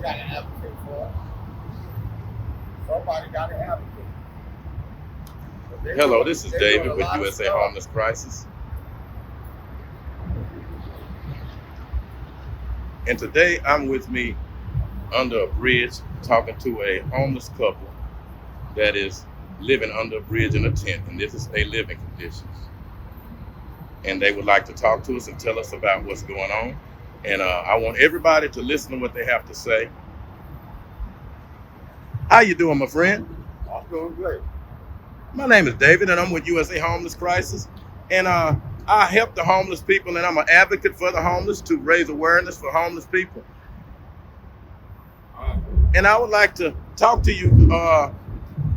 got to advocate for it. Somebody got to advocate. Hello, this is They doing David a with lot of USA stuff. Homeless Crisis. And today I'm with me under a bridge talking to a homeless couple that is living under a bridge in a tent, and this is their living conditions. And they would like to talk to us and tell us about what's going on. And I want everybody to listen to what they have to say. How you doing, my friend? I'm doing great. My name is David, and I'm with USA Homeless Crisis. And I help the homeless people, and I'm an advocate for the homeless to raise awareness for homeless people. And I would like to talk to you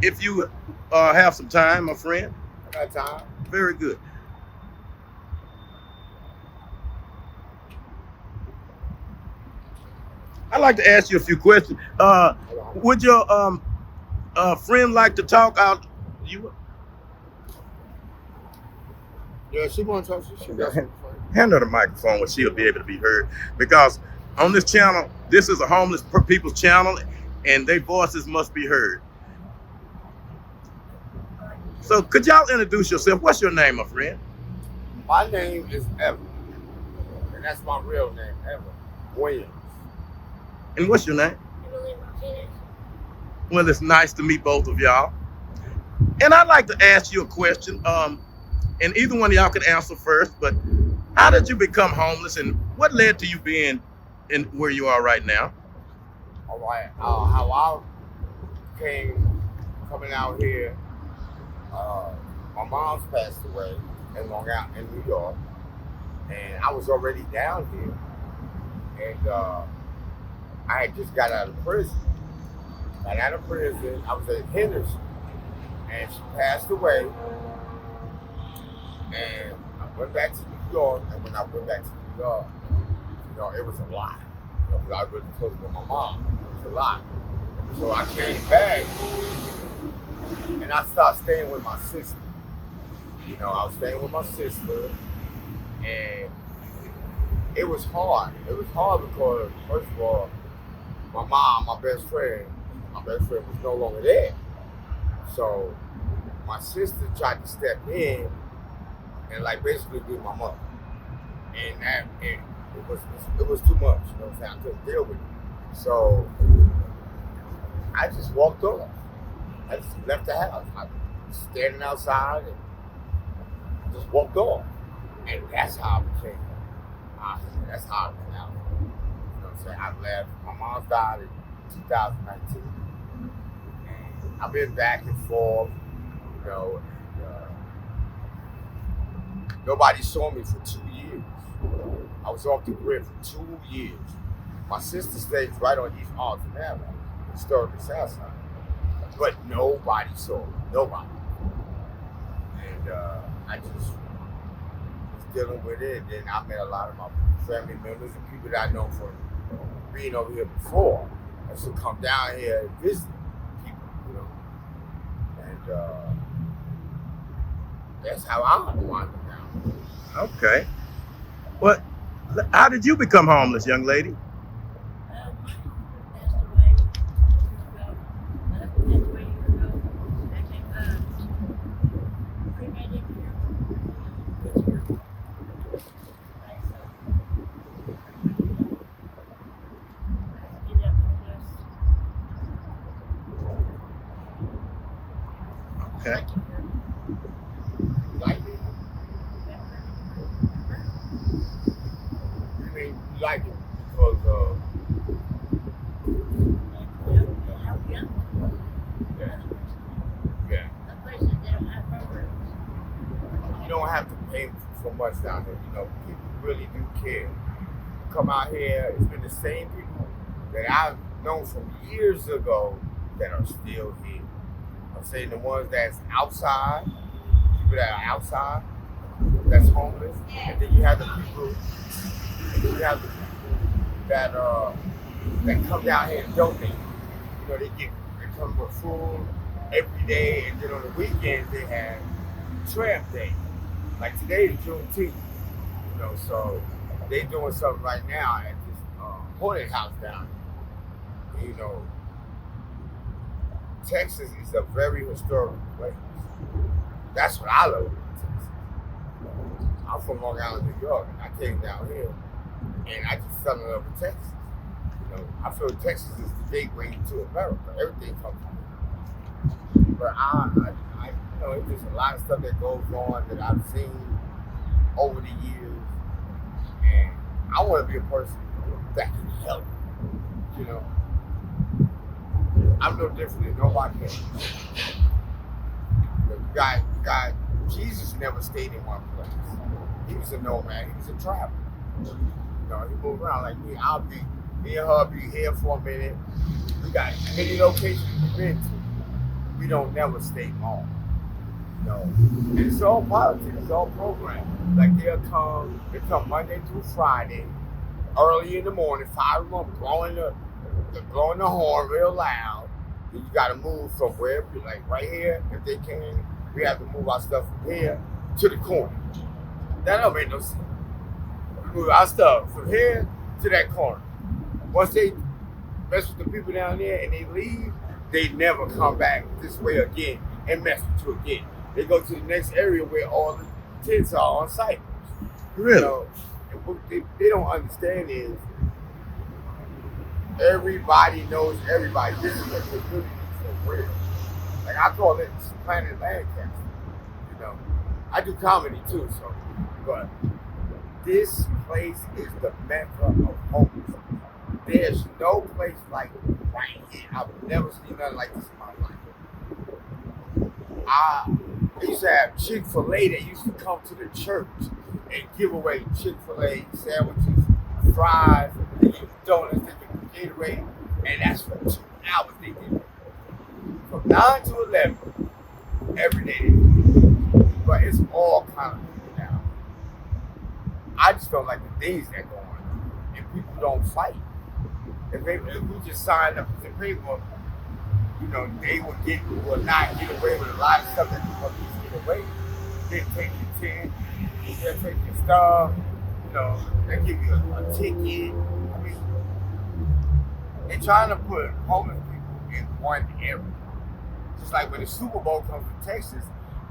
if you have some time, my friend. I got time. Very good. I'd like to ask you a few questions. Would your friend like to talk out? Yeah, she want to talk. She got some. Hand her the microphone where she'll be able to be heard. Because on this channel, this is a homeless people's channel, and their voices must be heard. So could y'all introduce yourself? What's your name, my friend? My name is Evan, and that's my real name, Evan Williams. And what's your name? Well, it's nice to meet both of y'all. And I'd like to ask you a question. And either one of y'all can answer first, but how did you become homeless, and what led to you being in where you are right now? All right, how I came coming out here. My mom's passed away in Long Island, in New York, and I was already down here, and I had just got out of prison. Got out of prison, I was at Henderson, and she passed away. And I went back to New York, and when I went back to New York, it was a lot. Because I was really close with my mom. It was a lot. So I came back, and I started staying with my sister. I was staying with my sister, and it was hard. It was hard because, first of all, my mom, my best friend was no longer there. So my sister tried to step in and basically be my mother. And it was too much, you know what I'm saying? I couldn't deal with it. So I just walked off. I just left the house. I was standing outside and just walked off. And that's how I became that's how I went out. You know what I'm saying? I left. My mom died in 2019. And I've been back and forth, nobody saw me for 2 years. I was off the grid for 2 years. My sister stays right on East Alton Avenue, historically Southside. But nobody saw me. Nobody. And I just was dealing with it. And then I met a lot of my family members and people that I know from being over here before. I used to come down here and visit people, And that's how I wound up down. Okay. Well, how did you become homeless, young lady? Okay. Like it? I mean, you like it because yeah. You don't have to pay so much down there. People really do care. Come out here, it's been the same people that I've known from years ago that are still here. I'm saying the ones that's outside, people that are outside, that's homeless, and then you have the people, that come down here and donate. They come with food every day, and then on the weekends they have tramp day. Like today is Juneteenth, so they doing something right now at this haunted house down here. You know, Texas is a very historical place. That's what I love about Texas. I'm from Long Island, New York, and I came down here, and I just fell in love with Texas. You know, I feel Texas is the gateway to America. Everything comes from it. But you know, it's just a lot of stuff that goes on that I've seen over the years, and I want to be a person that can help. You know, I'm no different than nobody else. You got Jesus never stayed in one place. He was a nomad. He was a traveler. You know, he moved around like me. Me and her be here for a minute. We got many locations we've been to. We don't never stay long. You know, and it's all politics. It's all programmed. Like they come Monday through Friday, early in the morning, 5 o'clock, blowing the horn real loud. Then you got to move from wherever, like right here, if they can. We have to move our stuff from here to the corner. That don't make no sense. We move our stuff from here to that corner. Once they mess with the people down there and they leave, they never come back this way again and mess with you again. They go to the next area where all the tents are on site. Really? You know, and what they don't understand is everybody knows everybody. This is a community for real. Like I call it Planet Lancaster. You know, I do comedy too, so but this place is the mecca of homelessness. There's no place like right here. I've never seen nothing like this in my life. I used to have Chick-fil-A that used to come to the church and give away Chick-fil-A sandwiches, fries, they give donuts, they give Gatorade, and that's for 2 hours they did it. From 9 to 11, every day they do it. But it's all kind of people now. I just don't like the things that go on, and people don't fight. If we just signed up to paper, you know, they will not get away with a lot of stuff that the police get away. They take your tent, they'll take your stuff, you know, they give you a ticket. I mean, they're trying to put homeless people in one area. Just like when the Super Bowl comes to Texas,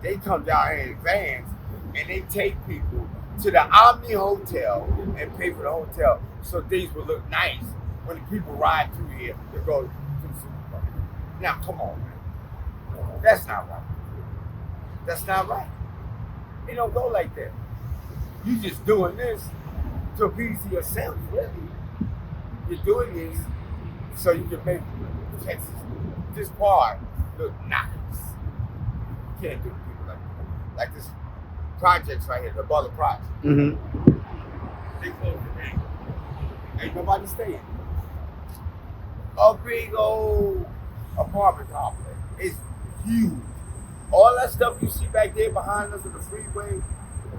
they come down here in vans and they take people to the Omni Hotel and pay for the hotel so things will look nice when the people ride through here to go to the Super Bowl. Now, come on, man. That's not right. That's not right. It don't go like that. You just doing this to appease to yourself, really. You're doing this so you can make Texas, this part, look nice. You can't do people like that. Like this projects right here, the Butler Project. Mm-hmm. They closed the name. Ain't nobody staying. A big old apartment complex. It's huge. All that stuff you see back there behind us in the freeway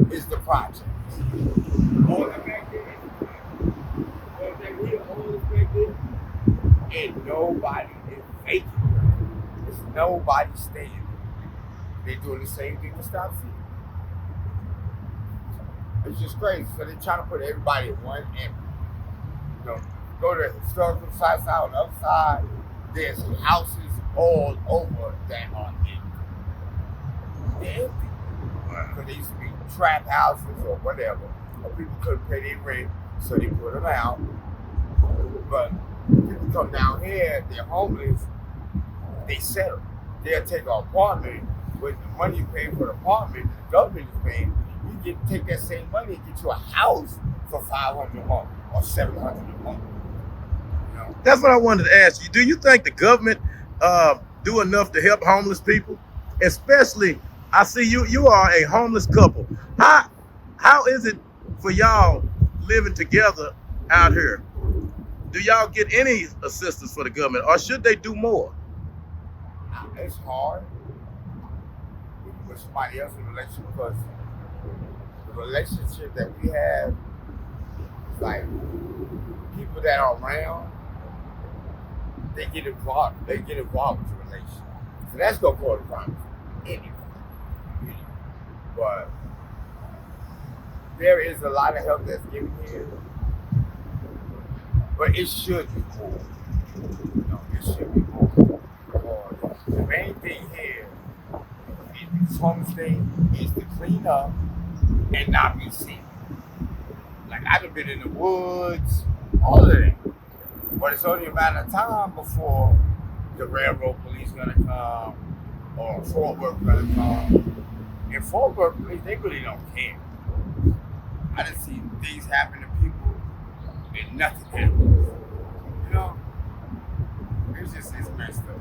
is the project. All that back there is the project. All that here, all this back there, and nobody is vacant. There's nobody staying. They're doing the same thing with Stop City. It's just crazy. So they're trying to put everybody in one area. You know, go to the historical sites out on the other side. There's houses all over that are empty. They're empty. Because they used to be trap houses or whatever. Or people couldn't pay their rent, so they put them out. But people come down here, they're homeless, they settle. They'll take an apartment with the money you pay for the apartment, the government is paying. You can take that same money and get you a house for $500 a month or $700 a month. You know? That's what I wanted to ask you. Do you think the government do enough to help homeless people? Especially, I see you are a homeless couple. How is it for y'all living together out here? Do y'all get any assistance for the government, or should they do more? It's hard with somebody else's relationship because the relationship that we have is like people that are around, they get involved with the relationship. So that's gonna cause problems anyway. But there is a lot of help that's given here. But it should be more. It should be more. Because the main thing here in this homeless thing is to clean up and not be seen. Like I done been in the woods, all of that. But it's only a matter of time before the railroad police gonna come or Fort Worth gonna come. And Fort Worth police, they really don't care. I done seen things happen to people and nothing happens. You know? It's messed up.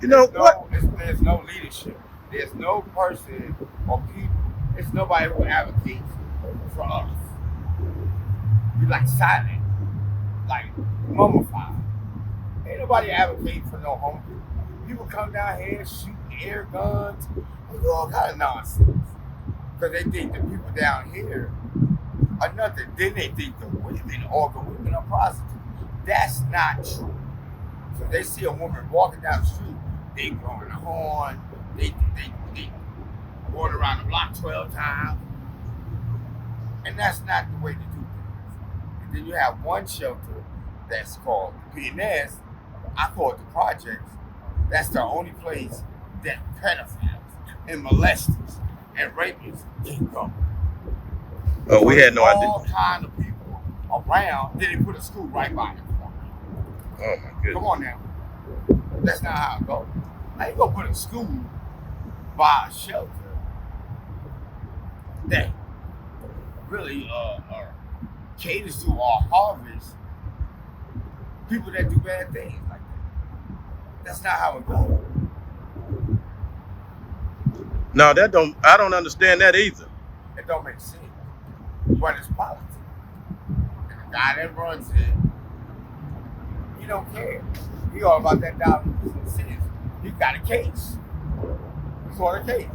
You know what? There's no leadership. There's no person or people. There's nobody who advocates for us. We like silent, like mummified. Ain't nobody advocating for no homeless. People come down here shooting air guns and do all kind of nonsense because they think the people down here are nothing. Then they think the women are prostitutes. That's not true. So they see a woman walking down the street, they blowing a horn, they going around the block 12 times. And that's not the way to do things. And then you have one shelter that's called PNS, I call it the projects. That's the only place that pedophiles and molesters and rapists can go. Oh, we had no idea. All kind of people around, then they put a school right by it. Oh my goodness. Come on now. That's not how it goes. I ain't gonna put a school by a shelter that really caters to or harvest people that do bad things like that. That's not how it goes. No, I don't understand that either. It don't make sense. But it's politics. And the guy that runs it, he don't care. He all about that $1.50. He got a case. He's on a case.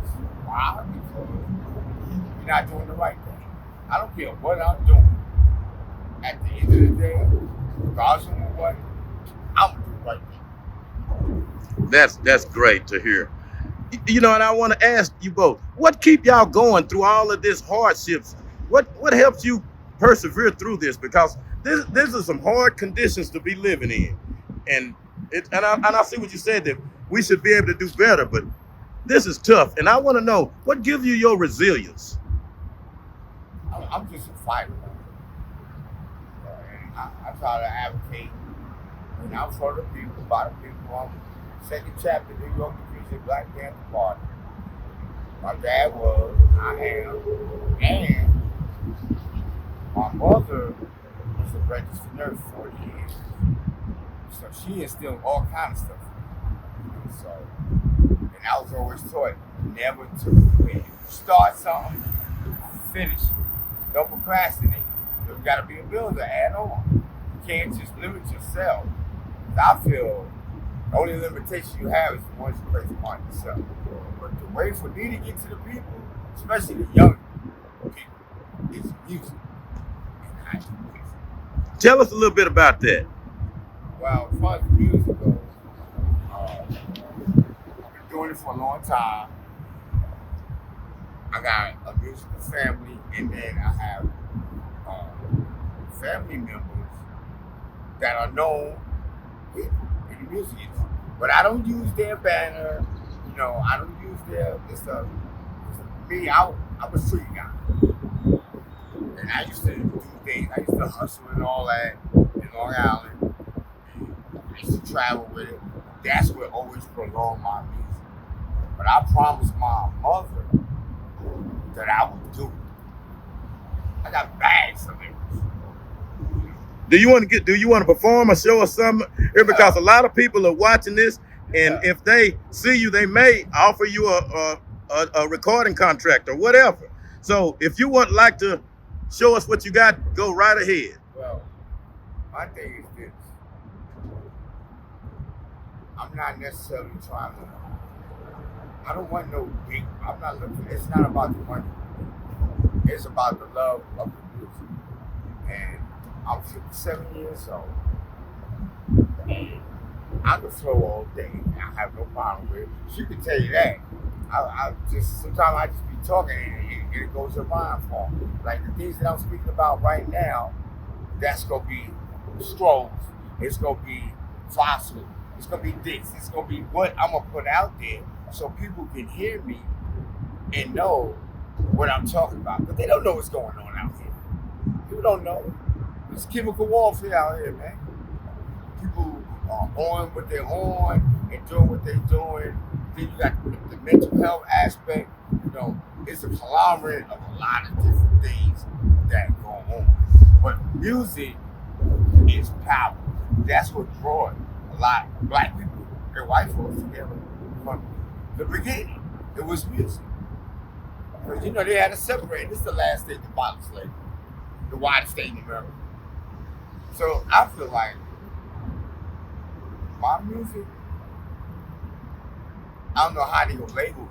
Why? Because you're not doing the right thing. I don't care what I'm doing. At the end of the day, regardless of what, I'm gonna do the right thing. That's great to hear. You know, and I want to ask you both, what keep y'all going through all of this hardships? What helps you persevere through this? Because this is some hard conditions to be living in, and I see what you said, that we should be able to do better, but this is tough. And I want to know, what gives you your resilience? I'm just a fighter. And I try to advocate, and I'm for the people, by the people. I'm second chapter New York Division Black Panther Party. My dad was, I am, and my mother was a registered nurse for 40 years. So she instilled all kinds of stuff. So, and I was always taught never to quit. Start something, finish it. Don't procrastinate. You gotta be a builder, add on. You can't just limit yourself. I feel the only limitation you have is the ones you place upon yourself. But the way for me to get to the people, especially the young people, is music. And I do music. Tell us a little bit about that. Well, as far as the music goes, I've been doing it for a long time. I got a musical family, and then I have family members that are known people in the music industry. But I don't use their banner, I don't use their stuff. Me, I'm a street guy. And I used to do things. I used to hustle and all that in Long Island. I used to travel with it. That's what always prolonged my music. But I promised my mother that I would do it. I got bags of it. Do you want to perform or show us something here? Because a lot of people are watching this, and if they see you, they may offer you a recording contract or whatever. So if you would like to show us what you got, go right ahead. Well, my thing is this. I'm not necessarily trying to, I don't want no big, I'm not looking, it's not about the money. It's about the love of the music. And I'm 57 years old. And I can flow all day. I have no problem with it. She can tell you that. Sometimes I just be talking and it goes your mind for me. Like the things that I'm speaking about right now, that's going to be strolls It's gonna be fossil. It's gonna be this. It's gonna be what I'm gonna put out there so people can hear me and know what I'm talking about. But they don't know what's going on out here. People don't know. It's chemical warfare out here, man. People are on what they're on and doing what they're doing. Then you got the mental health aspect. You know, it's a conglomerate of a lot of different things that go on. But music is power. That's what brought a lot of black people and white folks together from the beginning. It was music. Because, you know, they had to separate. This is the last state to abolish slavery, the widest state in America. So I feel like my music, I don't know how they gonna label it.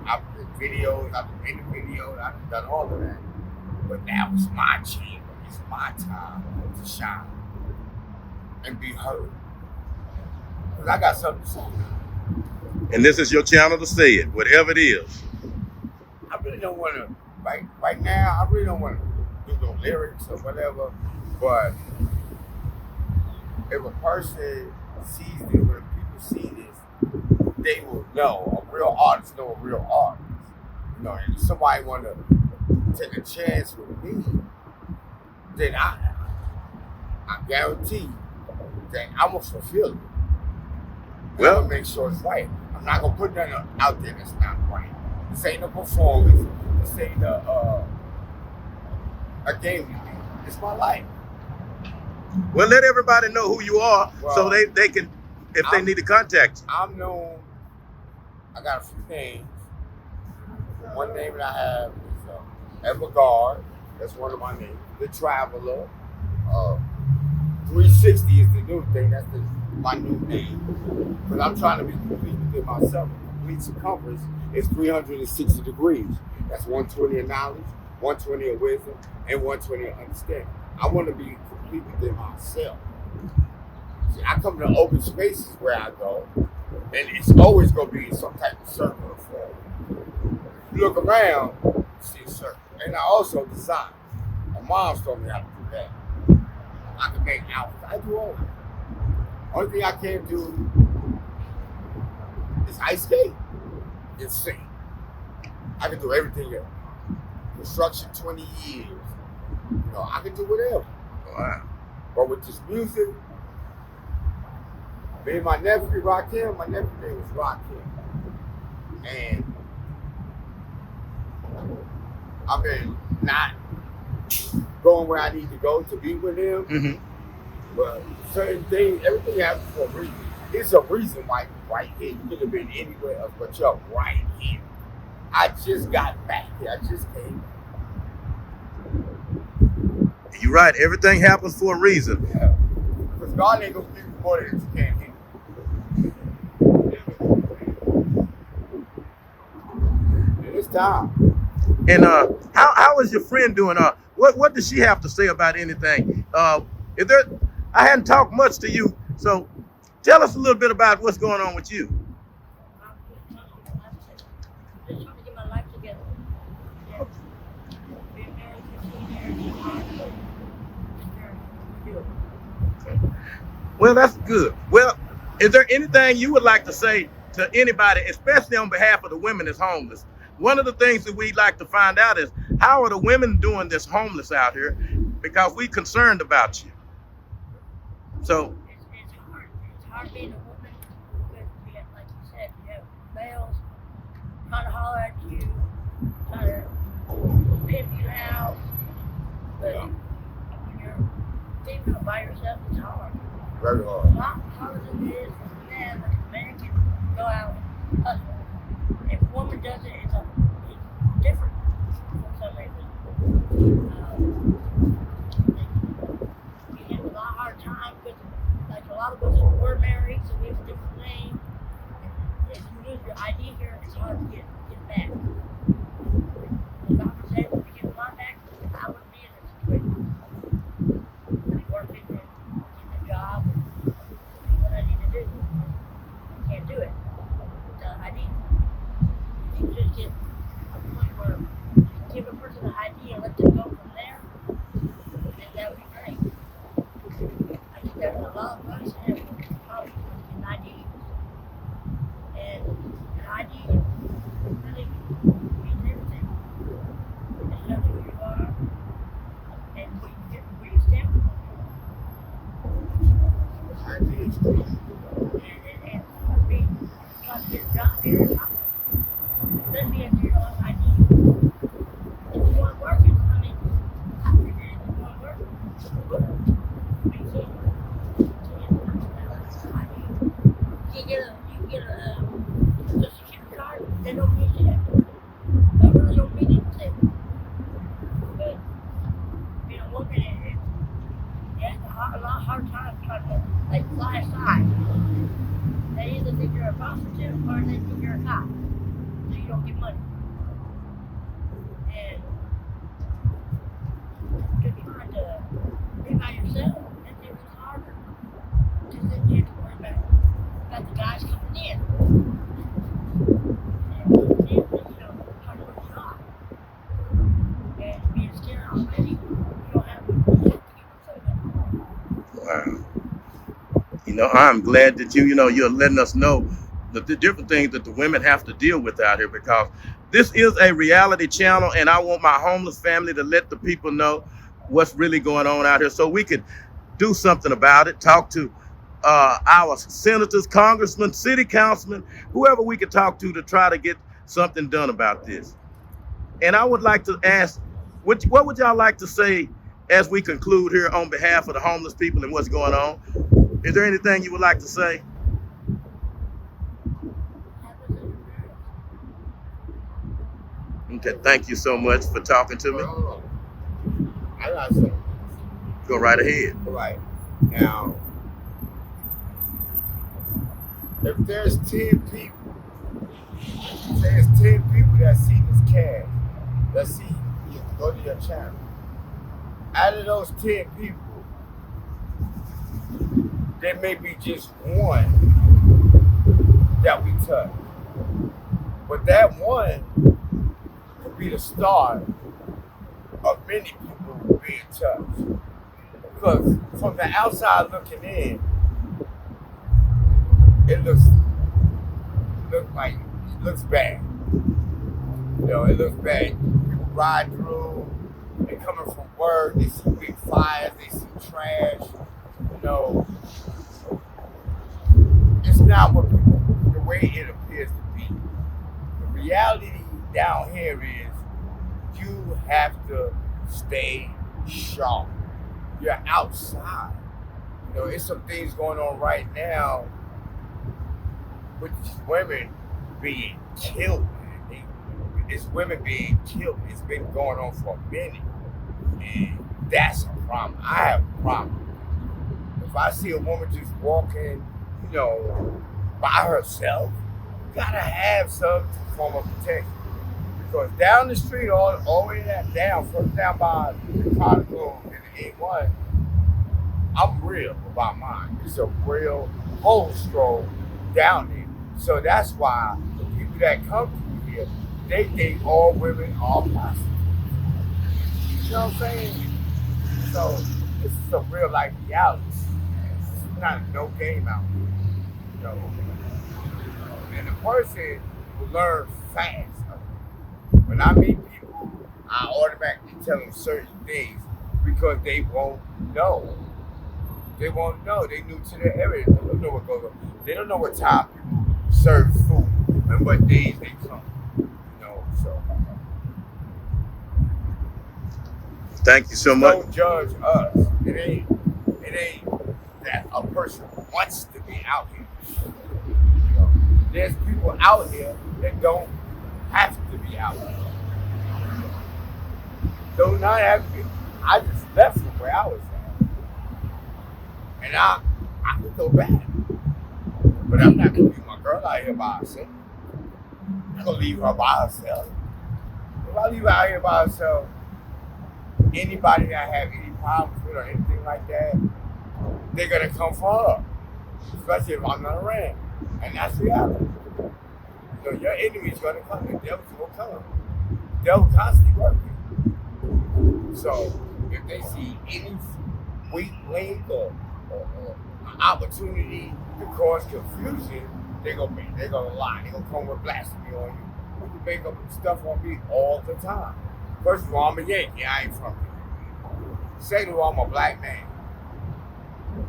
I've done videos, I've been in videos, I've done all of that. But now it's my chamber, it's my time to shine and be heard. Because I got something to say. And this is your channel to say it, whatever it is. I really don't want to, right now, I really don't want to do no lyrics or whatever, but if a person sees this, when people see this, they will know. A real artist know a real artist. You know, and if somebody want to take a chance with me, then I guarantee that I'm going to fulfill it. Well, I'm going to make sure it's right. I'm not going to put nothing out there that's not right. This ain't a performance. This ain't a game with me. It's my life. Well, let everybody know who you are, well, so they can, if they need to contact you. I'm known, I got a few names. One name that I have is Evergard. That's one of my names. The Traveler. 360 is the new thing. That's my new name. But I'm trying to be complete within myself. Complete circumference is 360 degrees. That's 120 of knowledge, 120 of wisdom, and 120 of understanding. I want to be complete within myself. See, I come to open spaces where I go, and it's always going to be some type of circle or form. You look around, you see a circle. And I also design. My mom told me how to do that. I can make outfits. I do all that. Only thing I can't do is ice skate and sing. I can do everything else. Construction 20 years. You know, I can do whatever. Wow. But with this music, me and my nephew, Rakim, my nephew's name was Rakim. And I've been not going where I need to go to be with him. Mm-hmm. But certain things, everything happens for a reason. It's a reason why you're right here. You could have been anywhere else, but you're right here. I just got back here. I just came. You're right. Everything happens for a reason. Yeah. Because God ain't going to give you more than you can't handle. And it's time. And how is your friend doing? What does she have to say about anything? I hadn't talked much to you, so tell us a little bit about what's going on with you. Just trying to get my life together. Yeah. Been married 15 years. Well, that's good. Well, is there anything you would like to say to anybody, especially on behalf of the women that's homeless? One of the things that we'd like to find out is, how are the women doing this homeless out here? Because we're concerned about you. So it's hard. It's hard being a woman because we have, like you said, you have males trying to holler at you, trying to pimp you out. But when you're female by yourself, it's hard. Very hard. A lot harder than it is for a man. Like a man can go out and hustle. If a woman does it, it's different for some reason. We have a lot hard time because, like, a lot of us were married, so we have a different name. If you lose your ID here, it's hard to get back. If I was able to get mine back, I wouldn't be in this situation. I'd be working and getting a job and doing what I need to do. I can't do it with the ID. You can just get a point where you give a person an ID and let them go from there, and that would be great. back to history. And for me, trying to get a job here in Holland. Let me if you know I need. If you want to work, I mean, I figured if you want to work, work. I mean, you get a Social Security card, they don't mean shit. They really don't mean anything. But being a woman, it's a lot hard time trying to like fly aside. They either think you're a prostitute or they think you're a cop, so you don't get money. And to try to be by yourself, that thing was harder. Because then you have to worry about the guys coming in. And you know, trying to work a job. And being scared already, you don't have to get food. Wow. You know, I'm glad that you're letting us know the different things that the women have to deal with out here, because this is a reality channel, and I want my homeless family to let the people know what's really going on out here so we could do something about it. Talk to our senators, congressmen, city councilmen, whoever we could talk to try to get something done about this. And I would like to ask, what would y'all like to say as we conclude here on behalf of the homeless people and what's going on? Is there anything you would like to say? Okay, thank you so much for talking to me. I got something. Go right ahead. All right. Now, if there's 10 people, that see this cast, let's see, you go to your channel. Out of those 10 people, there may be just one that we touch. But that one could be the start of many people being touched. Because from the outside looking in, it looks bad. You know, it looks bad. People ride through, they coming from work, they see big fires, they see trash. You know, it's not the way it appears to be. The reality down here is you have to stay sharp. You're outside. You know, it's some things going on right now with these women being killed. It's women being killed. It's been going on for a minute. And that's a problem. I have a problem. If I see a woman just walking, you know, by herself, you gotta have some form of protection. Because down the street, all the way further down by the Conical and the A1, I'm real about mine. It's a real whole stroll down there. So that's why the people that come through here, they think all women are prostitutes. You know what I'm saying? So this is a real life reality. It's not no game out here. You know? And the person will learn fast. When I meet people, I automatically tell them certain things because they won't know. They won't know. They new to the area. They don't know what goes on. They don't know what time people serve food and what days they come. You know, so. Thank you so much. Don't judge us. It ain't that a person wants to be out here. You know, there's people out here that don't have to be out here. Do not have to be. I just left from where I was at. And I could go back. But I'm not gonna leave my girl out here by herself. I'm not gonna leave her by herself. If I leave her out here by herself, anybody that I have any problems with or anything like that, they're gonna come for her. Especially if I'm not around. And that's reality. You know, your enemy's gonna come, the devil's gonna come. The devil constantly working. So if they see any weak link or an opportunity to cause confusion, they're gonna lie. They're gonna come with blasphemy on you. You can make up stuff on me all the time. First of all, I'm a Yankee. I ain't from here. Second of all, I'm a black man.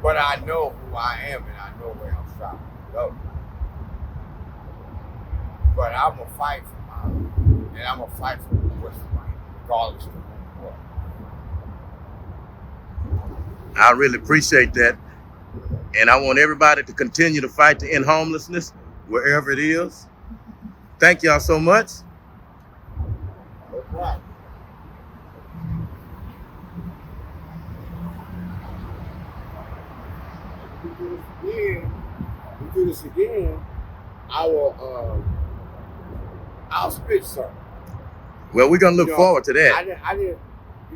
But I know who I am and I know where I'm striving to go. But I'm going to fight for mine. And I'm going to fight for what's right, regardless of what. I really appreciate that. And I want everybody to continue to fight to end homelessness wherever it is. Thank y'all so much. No problem. We do this again, I'll spit something. Well, we're going to look forward to that. I didn't,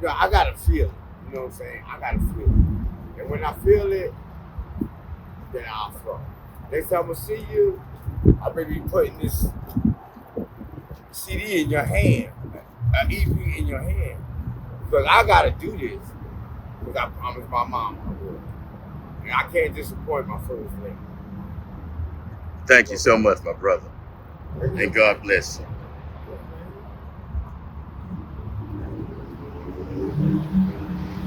I got to feel it. You know what I'm saying? I got to feel it. And when I feel it, then I'll throw. Next time I see you, I may be putting this CD in your hand, an EP in your hand. Because I got to do this. Because I promised my mom I would. And I can't disappoint my first lady. Thank you so much, my brother. And God bless you.